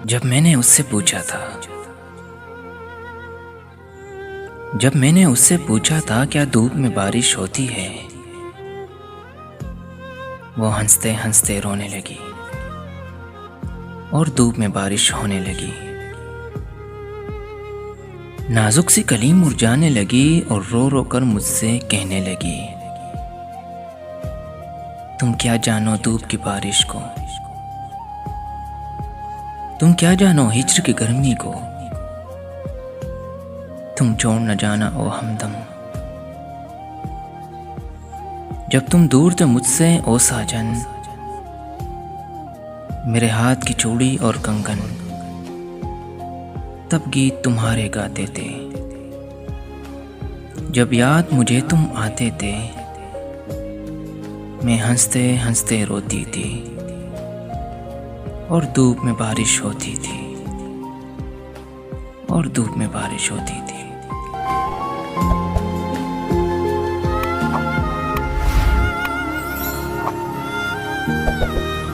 जब मैंने उससे पूछा था जब मैंने उससे पूछा था क्या धूप में बारिश होती है, वो हंसते हंसते रोने लगी और धूप में बारिश होने लगी। नाजुक सी कली मुरझाने लगी और रो रो कर मुझसे कहने लगी, तुम क्या जानो धूप की बारिश को, तुम क्या जानो हिज्र की गर्मी को, तुम छोड़ न जाना ओ हमदम। जब तुम दूर थे मुझसे ओ साजन, मेरे हाथ की चूड़ी और कंगन, तब गीत तुम्हारे गाते थे। जब याद मुझे तुम आते थे, मैं हंसते हंसते रोती थी और धूप में बारिश होती थी, और धूप में बारिश होती थी।